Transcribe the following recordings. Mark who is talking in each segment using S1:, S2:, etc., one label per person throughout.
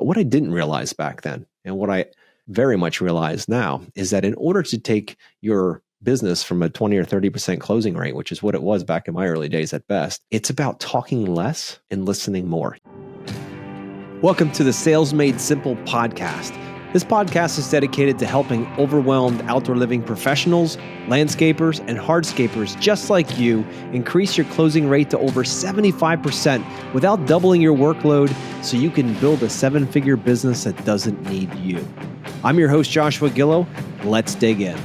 S1: But what I didn't realize back then, and what I very much realize now, is that in order to take your business from a 20 or 30% closing rate, which is what it was back in my early days at best, it's about talking less and listening more. Welcome to the Sales Made Simple podcast. This podcast is dedicated to helping overwhelmed outdoor living professionals, landscapers, and hardscapers just like you increase your closing rate to over 75% without doubling your workload so you can build a seven-figure business that doesn't need you. I'm your host, Joshua Gillow. Let's dig in.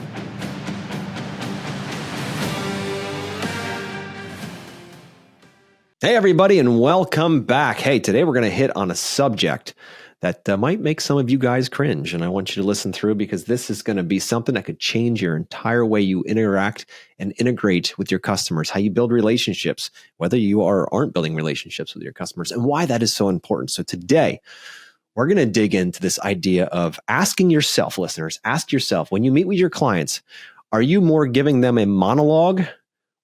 S1: Hey, everybody, and welcome back. Hey, today we're going to hit on a subject that might make some of you guys cringe, and I want you to listen through because this is going to be something that could change your entire way you interact and integrate with your customers, how you build relationships, whether you are or aren't building relationships with your customers, and why that is so important. So today, we're going to dig into this idea of asking yourself, listeners, ask yourself, when you meet with your clients, are you more giving them a monologue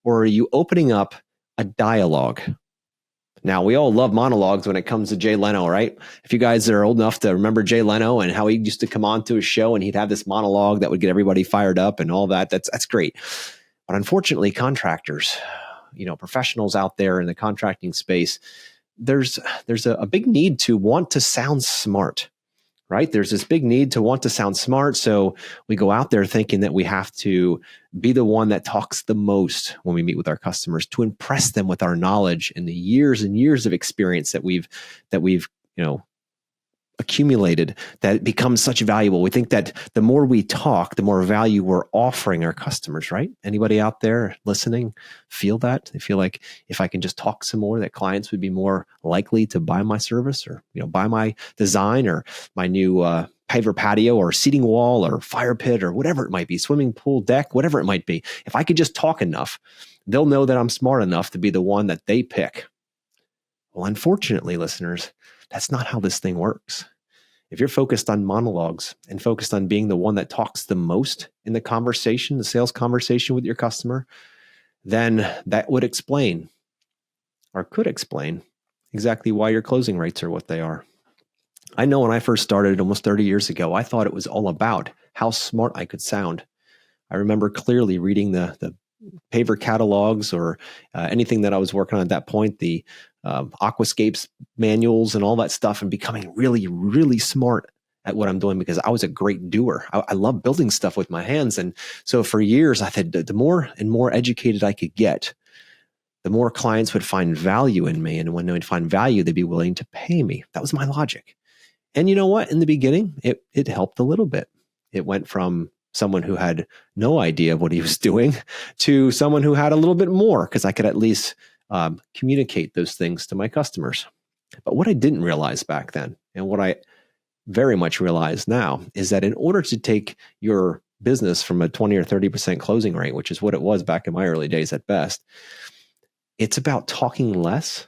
S1: or are you opening up a dialogue? Now, we all love monologues when it comes to Jay Leno, right? If you guys are old enough to remember Jay Leno and how he used to come on to his show and he'd have this monologue that would get everybody fired up and all that, that's great. But unfortunately, contractors, professionals out there in the contracting space, there's a big need to want to sound smart, right? There's this big need to want to sound smart. So we go out there thinking that we have to be the one that talks the most when we meet with our customers to impress them with our knowledge and the years and years of experience that we've accumulated, that becomes such valuable. We think that the more we talk, the more value we're offering our customers, right? Anybody out there listening feel that? They feel like if I can just talk some more, that clients would be more likely to buy my service or, buy my design or my new paver patio or seating wall or fire pit or whatever it might be, swimming pool deck, whatever it might be. If I could just talk enough, they'll know that I'm smart enough to be the one that they pick. Well, unfortunately, listeners, that's not how this thing works. If you're focused on monologues and focused on being the one that talks the most in the conversation, the sales conversation with your customer, then that would explain or could explain exactly why your closing rates are what they are. I know when I first started almost 30 years ago, I thought it was all about how smart I could sound. I remember clearly reading the paver catalogs or anything that I was working on at that point, the aquascapes manuals and all that stuff, and becoming really, really smart at what I'm doing because I was a great doer. I love building stuff with my hands. And so for years, I thought the more and more educated I could get, the more clients would find value in me. And when they would find value, they'd be willing to pay me. That was my logic. And you know what? In the beginning, it helped a little bit. It went from someone who had no idea of what he was doing to someone who had a little bit more because I could at least communicate those things to my customers. But what I didn't realize back then, and what I very much realize now, is that in order to take your business from a 20 or 30% closing rate, which is what it was back in my early days at best, it's about talking less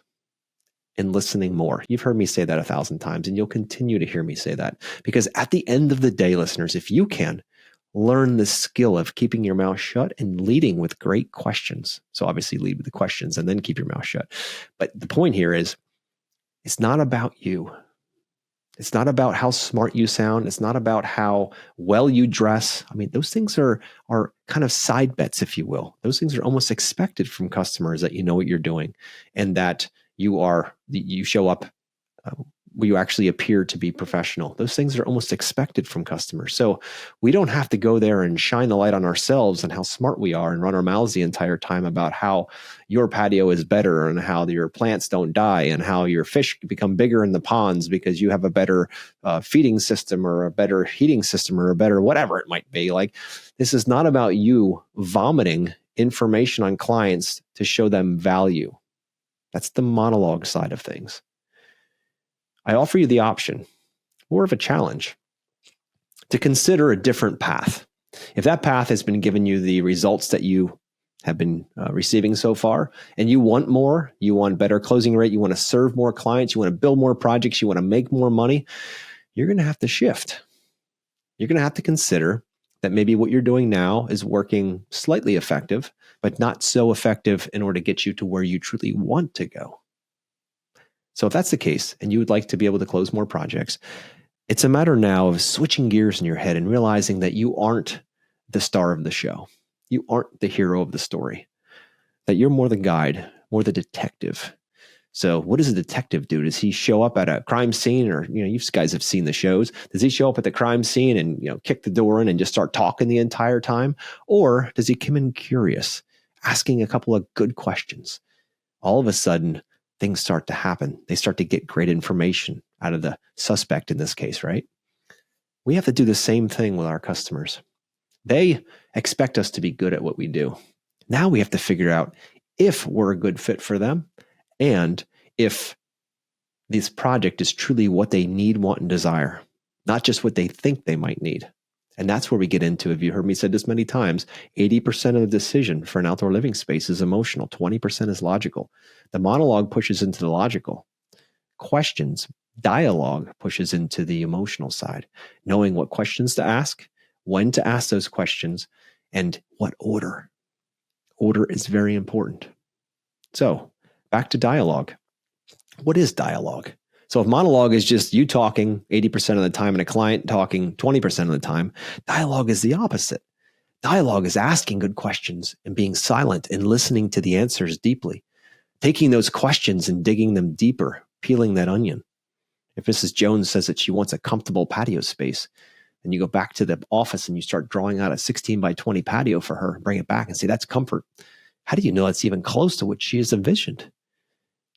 S1: and listening more. You've heard me say that 1,000 times, and you'll continue to hear me say that. Because at the end of the day, listeners, if you can learn the skill of keeping your mouth shut and leading with great questions. So obviously lead with the questions and then keep your mouth shut. But the point here is, it's not about you. It's not about how smart you sound. It's not about how well you dress. I mean, those things are kind of side bets, if you will. Those things are almost expected from customers, that you know what you're doing and that you show up where you actually appear to be professional. Those things are almost expected from customers. So we don't have to go there and shine the light on ourselves and how smart we are and run our mouths the entire time about how your patio is better and how your plants don't die and how your fish become bigger in the ponds because you have a better feeding system or a better heating system or a better whatever it might be. Like, this is not about you vomiting information on clients to show them value. That's the monologue side of things. I offer you the option, more of a challenge, to consider a different path. If that path has been giving you the results that you have been receiving so far, and you want more, you want better closing rate, you want to serve more clients, you want to build more projects, you want to make more money, you're going to have to shift. You're going to have to consider that maybe what you're doing now is working slightly effective, but not so effective in order to get you to where you truly want to go. So if that's the case, and you would like to be able to close more projects, it's a matter now of switching gears in your head and realizing that you aren't the star of the show. You aren't the hero of the story, that you're more the guide, more the detective. So what does a detective do? Does he show up at a crime scene, or, you guys have seen the shows. Does he show up at the crime scene and, kick the door in and just start talking the entire time? Or does he come in curious, asking a couple of good questions? All of a sudden, things start to happen. They start to get great information out of the suspect in this case, right? We have to do the same thing with our customers. They expect us to be good at what we do. Now we have to figure out if we're a good fit for them, and if this project is truly what they need, want, and desire, not just what they think they might need. And that's where we get into, if you heard me say this many times, 80% of the decision for an outdoor living space is emotional, 20% is logical. The monologue pushes into the logical. Questions, dialogue pushes into the emotional side, knowing what questions to ask, when to ask those questions, and what order. Order is very important. So back to dialogue. What is dialogue? So if monologue is just you talking 80% of the time and a client talking 20% of the time, dialogue is the opposite. Dialogue is asking good questions and being silent and listening to the answers deeply, taking those questions and digging them deeper, peeling that onion. If Mrs. Jones says that she wants a comfortable patio space, and you go back to the office and you start drawing out a 16 by 20 patio for her, bring it back and say, that's comfort. How do you know that's even close to what she has envisioned?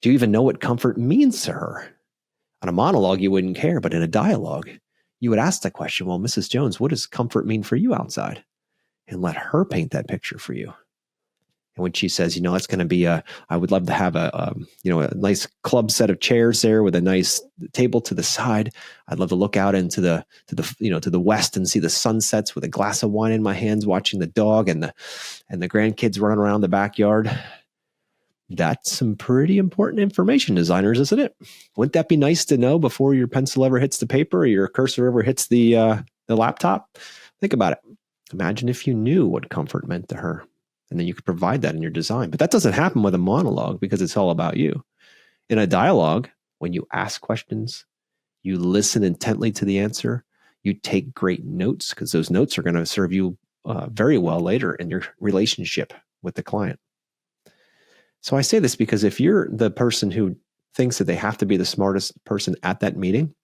S1: Do you even know what comfort means to her? On a monologue, you wouldn't care, but in a dialogue, you would ask the question, well, Mrs. Jones, what does comfort mean for you outside? And let her paint that picture for you. And when she says, that's going to be I would love to have a nice club set of chairs there with a nice table to the side. I'd love to look out into to the west and see the sunsets with a glass of wine in my hands, watching the dog and the grandkids running around the backyard. That's some pretty important information, designers, isn't it? Wouldn't that be nice to know before your pencil ever hits the paper or your cursor ever hits the laptop? Think about it. Imagine if you knew what comfort meant to her, and then you could provide that in your design. But that doesn't happen with a monologue because it's all about you. In a dialogue, when you ask questions, you listen intently to the answer, you take great notes, because those notes are going to serve you very well later in your relationship with the client. So I say this because if you're the person who thinks that they have to be the smartest person at that meeting,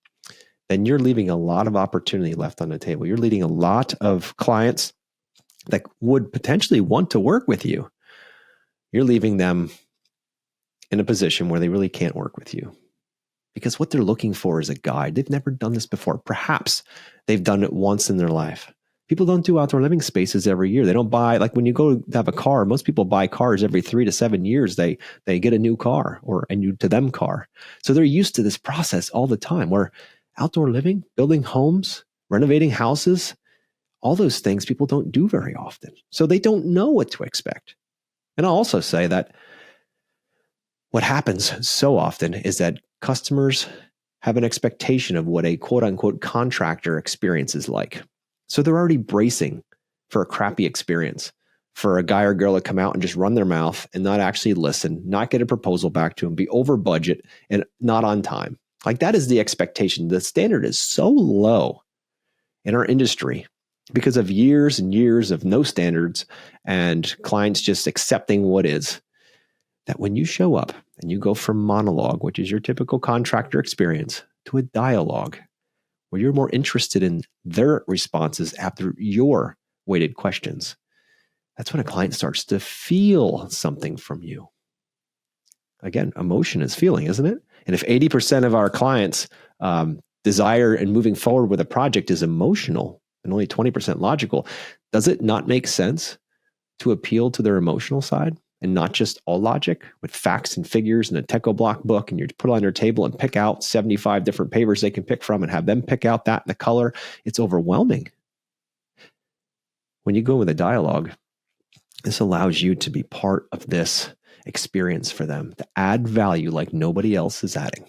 S1: then you're leaving a lot of opportunity left on the table. You're leading a lot of clients that would potentially want to work with you. You're leaving them in a position where they really can't work with you, because what they're looking for is a guide. They've never done this before. Perhaps they've done it once in their life. People don't do outdoor living spaces every year. They don't buy, like when you go to have a car, most people buy cars every 3 to 7 years. They get a new car or a new to them car. So they're used to this process all the time, where outdoor living, building homes, renovating houses, all those things people don't do very often. So they don't know what to expect. And I'll also say that what happens so often is that customers have an expectation of what a quote unquote contractor experience is like. So they're already bracing for a crappy experience, for a guy or girl to come out and just run their mouth and not actually listen, not get a proposal back to them, be over budget and not on time. Like, that is the expectation. The standard is so low in our industry because of years and years of no standards and clients just accepting what is, that when you show up and you go from monologue, which is your typical contractor experience, to a dialogue, where you're more interested in their responses after your weighted questions, that's when a client starts to feel something from you. Again, emotion is feeling, isn't it? And if 80% of our clients' desire and moving forward with a project is emotional and only 20% logical, does it not make sense to appeal to their emotional side and not just all logic with facts and figures and a Techo block book, and you put it on their table and pick out 75 different papers they can pick from and have them pick out that and the color? It's overwhelming. When you go with a dialogue, this allows you to be part of this experience for them, to add value like nobody else is adding.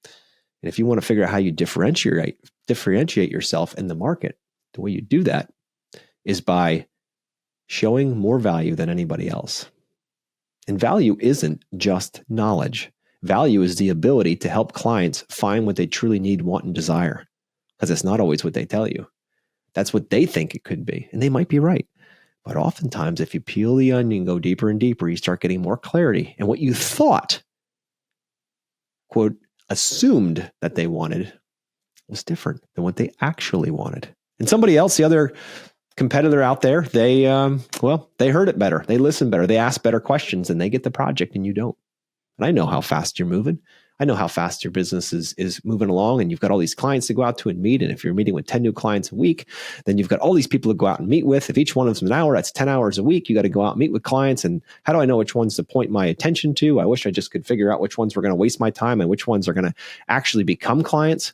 S1: And if you want to figure out how you differentiate yourself in the market, the way you do that is by showing more value than anybody else. And value isn't just knowledge. Value is the ability to help clients find what they truly need, want, and desire, because it's not always what they tell you. That's what they think it could be, and they might be right. But oftentimes, if you peel the onion, go deeper and deeper, you start getting more clarity. And what you thought, quote, assumed that they wanted was different than what they actually wanted. And somebody else, the other competitor out there, they heard it better. They listened better. They asked better questions, and they get the project and you don't. And I know how fast you're moving. I know how fast your business is moving along, and you've got all these clients to go out to and meet. And if you're meeting with 10 new clients a week, then you've got all these people to go out and meet with. If each one of them's an hour, that's 10 hours a week. You got to go out and meet with clients. And how do I know which ones to point my attention to? I wish I just could figure out which ones were going to waste my time and which ones are going to actually become clients.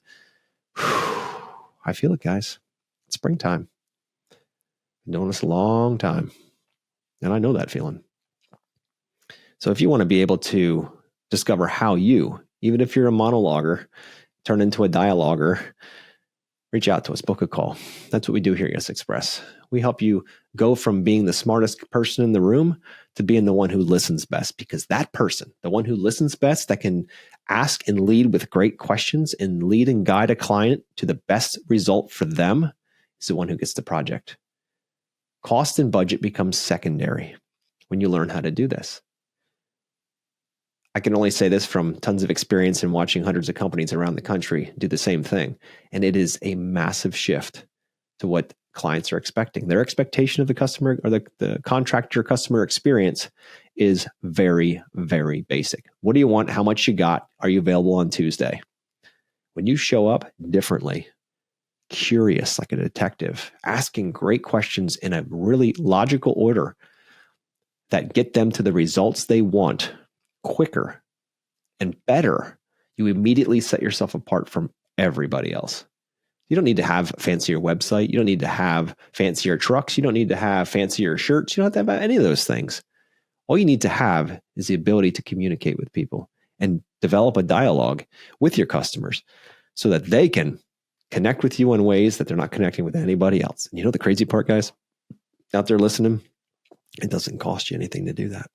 S1: I feel it, guys. It's springtime. Been doing this a long time, and I know that feeling. So if you want to be able to discover how you, even if you're a monologuer, turn into a dialoguer, reach out to us, book a call. That's what we do here at Yes Express. We help you go from being the smartest person in the room to being the one who listens best, because that person, the one who listens best, that can ask and lead with great questions and lead and guide a client to the best result for them, is the one who gets the project. Cost and budget becomes secondary when you learn how to do this. I can only say this from tons of experience in watching hundreds of companies around the country do the same thing. And it is a massive shift to what clients are expecting. Their expectation of the customer or the contractor customer experience is very, very basic. What do you want? How much you got? Are you available on Tuesday? When you show up differently, curious like a detective, asking great questions in a really logical order that get them to the results they want quicker and better, you immediately set yourself apart from everybody else. You don't need to have a fancier website. You don't need to have fancier trucks. You don't need to have fancier shirts. You don't have to have any of those things. All you need to have is the ability to communicate with people and develop a dialogue with your customers so that they can connect with you in ways that they're not connecting with anybody else. And you know the crazy part, guys, out there listening, it doesn't cost you anything to do that.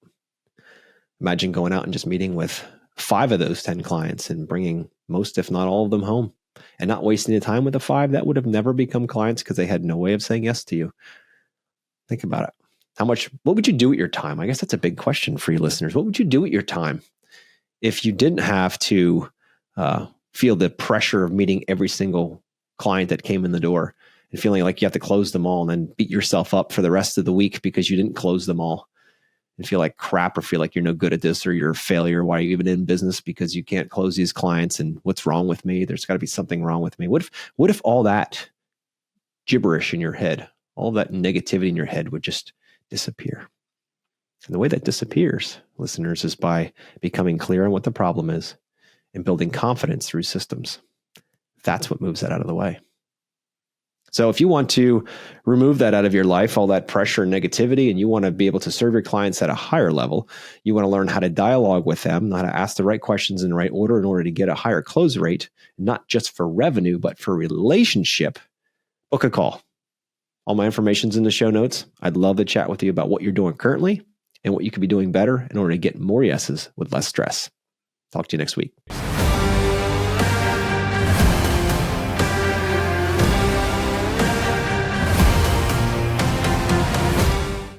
S1: Imagine going out and just meeting with 5 of those 10 clients and bringing most, if not all of them, home and not wasting the time with the 5 that would have never become clients because they had no way of saying yes to you. Think about it. What would you do with your time? I guess that's a big question for you listeners. What would you do with your time if you didn't have to feel the pressure of meeting every single client that came in the door and feeling like you have to close them all and then beat yourself up for the rest of the week because you didn't close them all and feel like crap or feel like you're no good at this or you're a failure? Why are you even in business? Because you can't close these clients, and what's wrong with me? There's got to be something wrong with me. What if all that gibberish in your head, all that negativity in your head would just disappear? And the way that disappears, listeners, is by becoming clear on what the problem is and building confidence through systems. That's what moves that out of the way. So if you want to remove that out of your life, all that pressure and negativity, and you want to be able to serve your clients at a higher level, you want to learn how to dialogue with them, how to ask the right questions in the right order in order to get a higher close rate, not just for revenue, but for relationship, book a call. All my information's in the show notes. I'd love to chat with you about what you're doing currently and what you could be doing better in order to get more yeses with less stress. Talk to you next week.